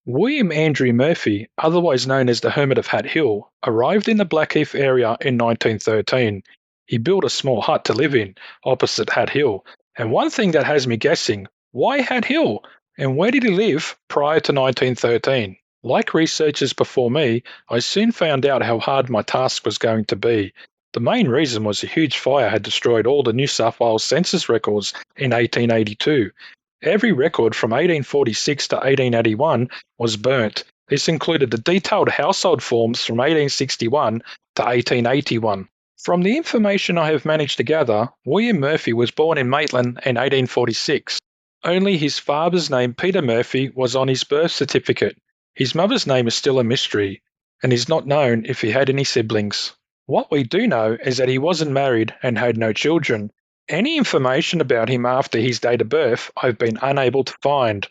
William Andrew Murphy, otherwise known as the Hermit of Hat Hill, arrived in the Blackheath area in 1913. He built a small hut to live in, opposite Hat Hill. And one thing that has me guessing, why Hat Hill? And where did he live prior to 1913? Like researchers before me, I soon found out how hard my task was going to be. The main reason was a huge fire had destroyed all the New South Wales census records in 1882. Every record from 1846 to 1881 was burnt. This included the detailed household forms from 1861 to 1881. From the information I have managed to gather, William Murphy was born in Maitland in 1846. Only his father's name, Peter Murphy, was on his birth certificate. His mother's name is still a mystery, and is not known if he had any siblings. What we do know is that he wasn't married and had no children. Any information about him after his date of birth I've been unable to find,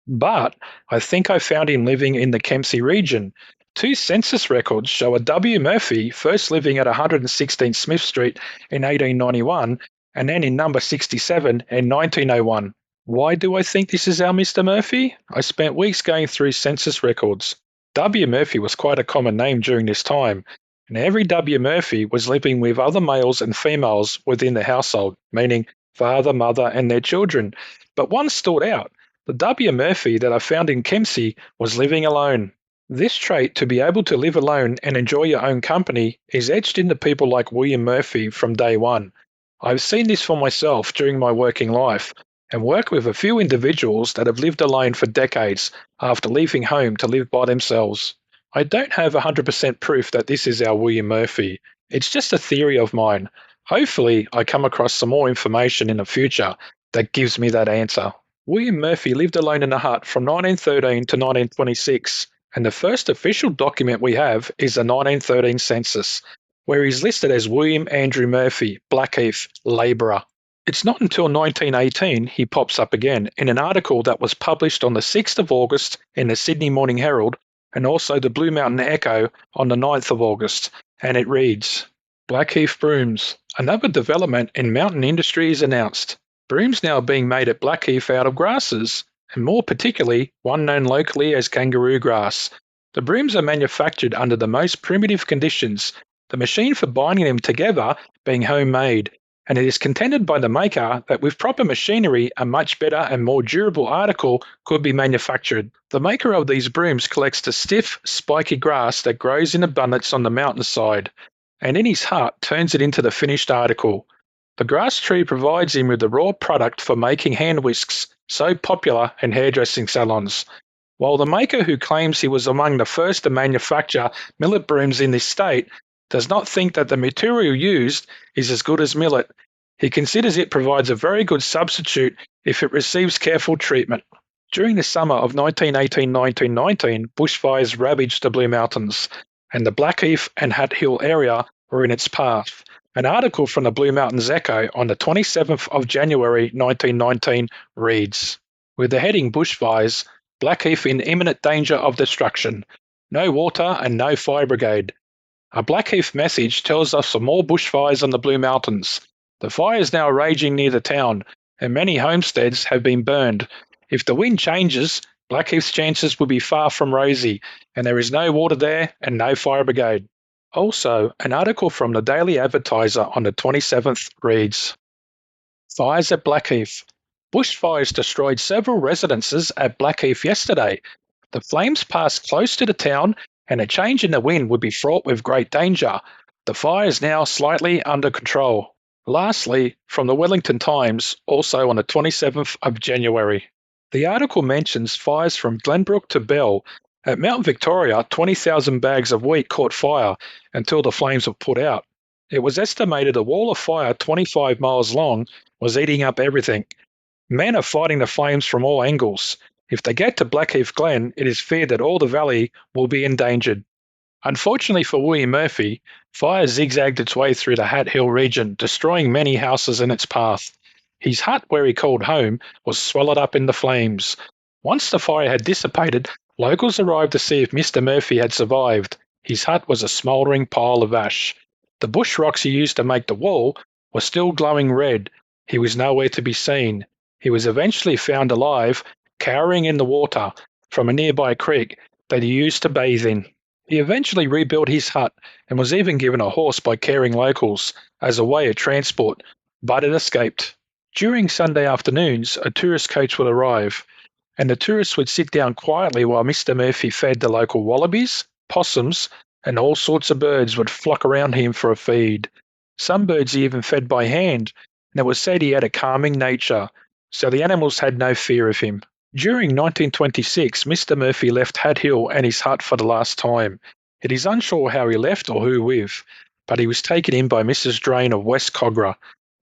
but I think I found him living in the Kempsey region. Two census records show a W. Murphy first living at 116 Smith Street in 1891 and then in number 67 in 1901. Why do I think this is our Mr. Murphy? I spent weeks going through census records. W. Murphy was quite a common name during this time, and every W. Murphy was living with other males and females within the household, meaning father, mother, and their children. But one stood out. The W. Murphy that I found in Kempsey was living alone. This trait, to be able to live alone and enjoy your own company, is etched into people like William Murphy from day one. I've seen this for myself during my working life and work with a few individuals that have lived alone for decades after leaving home to live by themselves. I don't have 100% proof that this is our William Murphy. It's just a theory of mine. Hopefully, I come across some more information in the future that gives me that answer. William Murphy lived alone in a hut from 1913 to 1926, and the first official document we have is the 1913 census, where he's listed as William Andrew Murphy, Blackheath, labourer. It's not until 1918 he pops up again in an article that was published on the 6th of August in the Sydney Morning Herald and also the Blue Mountain Echo on the 9th of August, and it reads, Blackheath brooms. Another development in mountain industry is announced. Brooms now being made at Blackheath out of grasses, and more particularly one known locally as kangaroo grass. The brooms are manufactured under the most primitive conditions, the machine for binding them together being homemade, and it is contended by the maker that with proper machinery a much better and more durable article could be manufactured. The maker of these brooms collects the stiff, spiky grass that grows in abundance on the mountainside, and in his hut turns it into the finished article. The grass tree provides him with the raw product for making hand whisks, so popular in hairdressing salons. While the maker, who claims he was among the first to manufacture millet brooms in this state, does not think that the material used is as good as millet, he considers it provides a very good substitute if it receives careful treatment. During the summer of 1918-1919, bushfires ravaged the Blue Mountains, and the Blackheath and Hat Hill area were in its path. An article from the Blue Mountains Echo on the 27th of January 1919 reads, with the heading Bushfires, Blackheath in imminent danger of destruction. No water and no fire brigade. A Blackheath message tells us of more bushfires on the Blue Mountains. The fire is now raging near the town, and many homesteads have been burned. If the wind changes, Blackheath's chances will be far from rosy, and there is no water there and no fire brigade. Also, an article from the Daily Advertiser on the 27th reads, Fires at Blackheath. Bushfires destroyed several residences at Blackheath yesterday. The flames passed close to the town, and a change in the wind would be fraught with great danger. The fire is now slightly under control. Lastly, from the Wellington Times, also on the 27th of January. The article mentions fires from Glenbrook to Bell. At Mount Victoria, 20,000 bags of wheat caught fire until the flames were put out. It was estimated a wall of fire 25 miles long was eating up everything. Men are fighting the flames from all angles. If they get to Blackheath Glen, it is feared that all the valley will be endangered. Unfortunately for William Murphy, fire zigzagged its way through the Hat Hill region, destroying many houses in its path. His hut, where he called home, was swallowed up in the flames. Once the fire had dissipated, locals arrived to see if Mr. Murphy had survived. His hut was a smouldering pile of ash. The bush rocks he used to make the wall were still glowing red. He was nowhere to be seen. He was eventually found alive, cowering in the water. from a nearby creek that he used to bathe in. He eventually rebuilt his hut and was even given a horse by caring locals as a way of transport, but it escaped. During Sunday afternoons, a tourist coach would arrive, and the tourists would sit down quietly while Mr. Murphy fed the local wallabies, possums, and all sorts of birds would flock around him for a feed. Some birds he even fed by hand, and it was said he had a calming nature, so the animals had no fear of him. During 1926, Mr. Murphy left Hat Hill and his hut for the last time. It is unsure how he left or who with, but he was taken in by Mrs. Drain of West Cogra.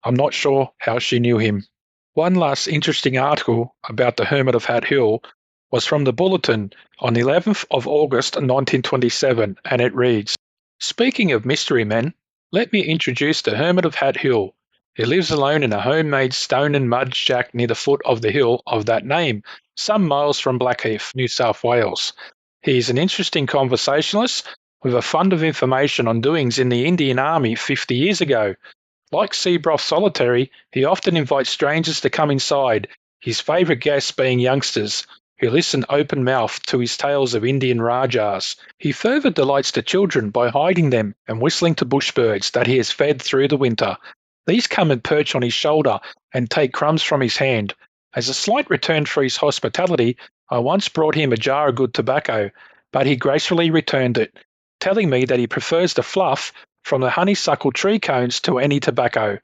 I'm not sure how she knew him. One last interesting article about the Hermit of Hat Hill was from the Bulletin on the 11th of August 1927, and it reads, "Speaking of mystery men, let me introduce the Hermit of Hat Hill. He lives alone in a homemade stone and mud shack near the foot of the hill of that name, some miles from Blackheath, New South Wales. He is an interesting conversationalist with a fund of information on doings in the Indian Army 50 years ago. Like Seabrough Solitary, he often invites strangers to come inside, his favourite guests being youngsters, who listen open-mouthed to his tales of Indian Rajas. He further delights the children by hiding them and whistling to bushbirds that he has fed through the winter. These come and perch on his shoulder and take crumbs from his hand. As a slight return for his hospitality, I once brought him a jar of good tobacco, but he gracefully returned it, telling me that he prefers the fluff from the honeysuckle tree cones to any tobacco.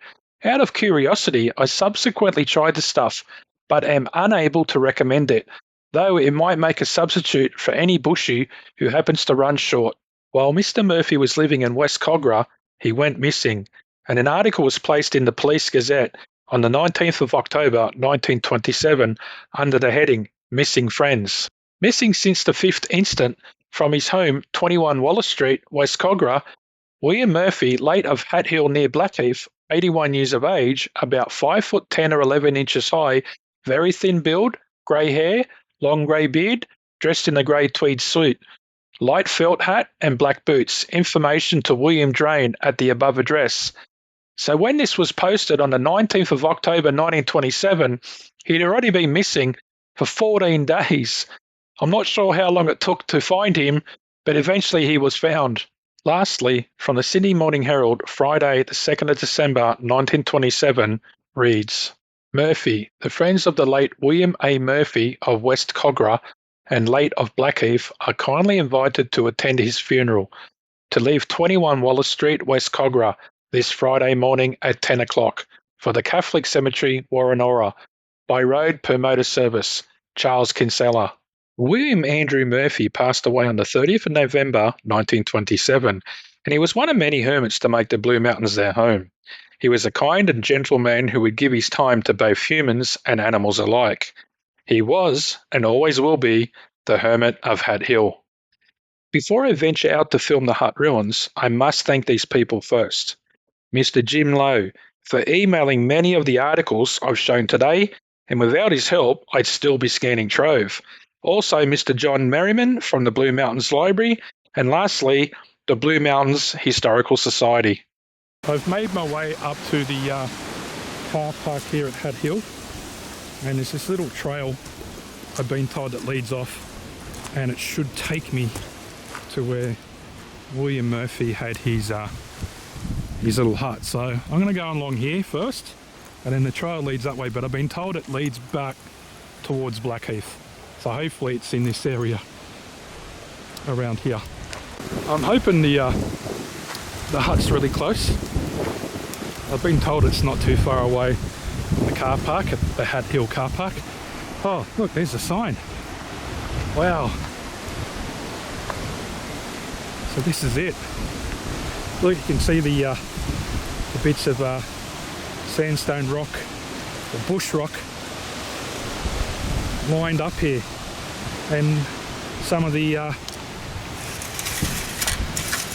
Out of curiosity, I subsequently tried the stuff, but am unable to recommend it, though it might make a substitute for any bushy who happens to run short. While Mr. Murphy was living in West Cogra, he went missing, and an article was placed in the Police Gazette on the 19th of October 1927 under the heading, Missing Friends. Missing since the 5th instant from his home, 21 Wallace Street, West Cogra, William Murphy, late of Hat Hill near Blackheath, 81 years of age, about 5 foot 10 or 11 inches high, very thin build, grey hair, long grey beard, dressed in a grey tweed suit, light felt hat and black boots. Information to William Drain at the above address. So when this was posted on the 19th of October 1927, he'd already been missing for 14 days. I'm not sure how long it took to find him, but eventually he was found. Lastly, from the Sydney Morning Herald, Friday, the 2nd of December 1927, reads, Murphy, the friends of the late William A. Murphy of West Cogra and late of Blackheath are kindly invited to attend his funeral, to leave 21 Wallace Street, West Cogra, this Friday morning at 10 o'clock for the Catholic Cemetery, Warrenora, by road per motor service. Charles Kinsella. William Andrew Murphy passed away on the 30th of November 1927, and he was one of many hermits to make the Blue Mountains their home. He was a kind and gentle man who would give his time to both humans and animals alike. He was, and always will be, the Hermit of Hat Hill. Before I venture out to film the hut ruins, I must thank these people first. Mr. Jim Lowe, for emailing many of the articles I've shown today, and without his help, I'd still be scanning Trove. Also, Mr. John Merriman from the Blue Mountains Library, and lastly, the Blue Mountains Historical Society. I've made my way up to the car park here at Hat Hill, and there's this little trail I've been told that leads off, and it should take me to where William Murphy had his little hut. So I'm going to go along here first, and then the trail leads that way, but I've been told it leads back towards Blackheath. So hopefully it's in this area around here. I'm hoping the hut's really close. I've been told it's not too far away from the car park at the Hat Hill car park. Oh, look, there's a sign. Wow. So this is it. Look, you can see the bits of sandstone rock, or bush rock, lined up here, and some of the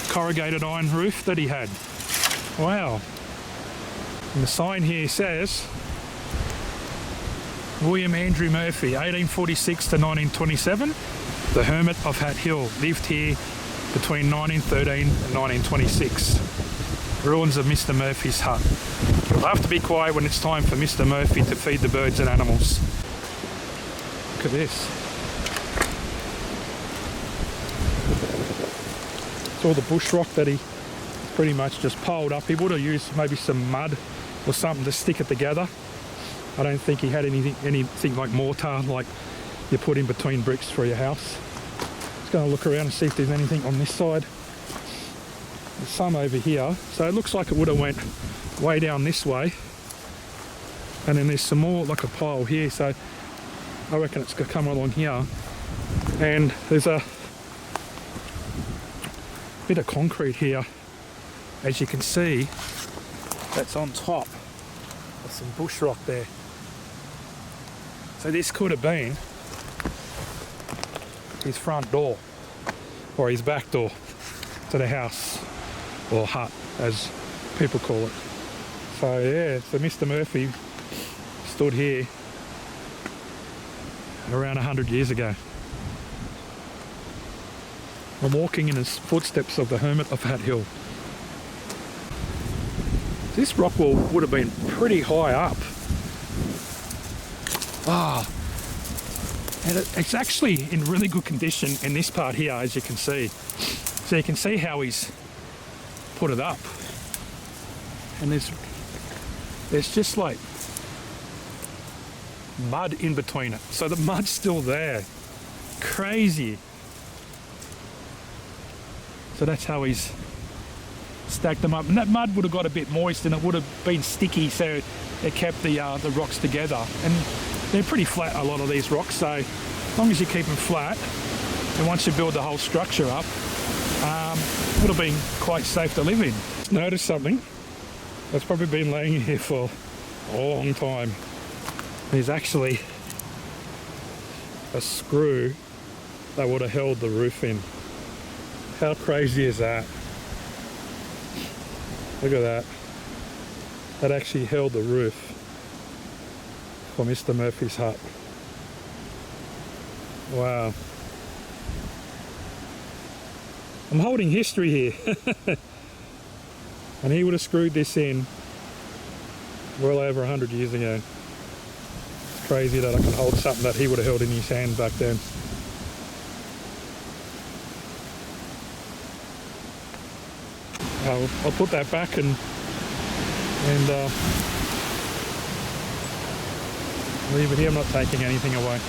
corrugated iron roof that he had. Wow. And the sign here says William Andrew Murphy, 1846 to 1927, the Hermit of Hat Hill, lived here between 1913 and 1926. Ruins of Mr. Murphy's hut. You'll have to be quiet when it's time for Mr. Murphy to feed the birds and animals. Look at this. It's all the bush rock that he pretty much just piled up. He would have used maybe some mud or something to stick it together. I don't think he had anything like mortar like you put in between bricks for your house. Just going to look around and see if there's anything on this side. There's some over here. So it looks like it would have went way down this way. And then there's some more, like a pile here. So I reckon it's going to come along here. And there's a bit of concrete here. As you can see, that's on top. There's some bush rock there. So this could have been his front door or his back door to the house, or hut as people call it. So yeah, so Mr. Murphy stood here around 100 years ago. I'm walking in his footsteps of the Hermit of Hat Hill. This rock wall would have been pretty high up. And it's actually in really good condition in this part here, as you can see. So you can see how he's put it up. And there's just like mud in between it. So the mud's still there. Crazy. So that's how he's stacked them up. And that mud would have got a bit moist and it would have been sticky, so it kept the rocks together. And they're pretty flat, a lot of these rocks, so as long as you keep them flat, and once you build the whole structure up, it would have been quite safe to live in. Notice something that's probably been laying here for a long time. There's actually a screw that would have held the roof in. How crazy is that? Look at that. That actually held the roof for Mr. Murphy's hut. Wow. I'm holding history here. And he would have screwed this in well over 100 years ago. It's crazy that I can hold something that he would have held in his hand back then. I'll put that back and leave it here. I'm not taking anything away.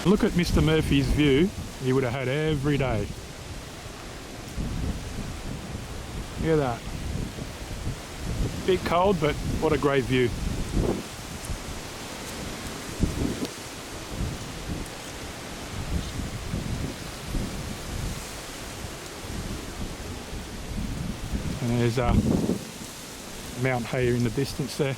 Look at Mr. Murphy's view he would have had every day. Look at that. Bit cold, but what a great view. And there's Mount Hay in the distance there.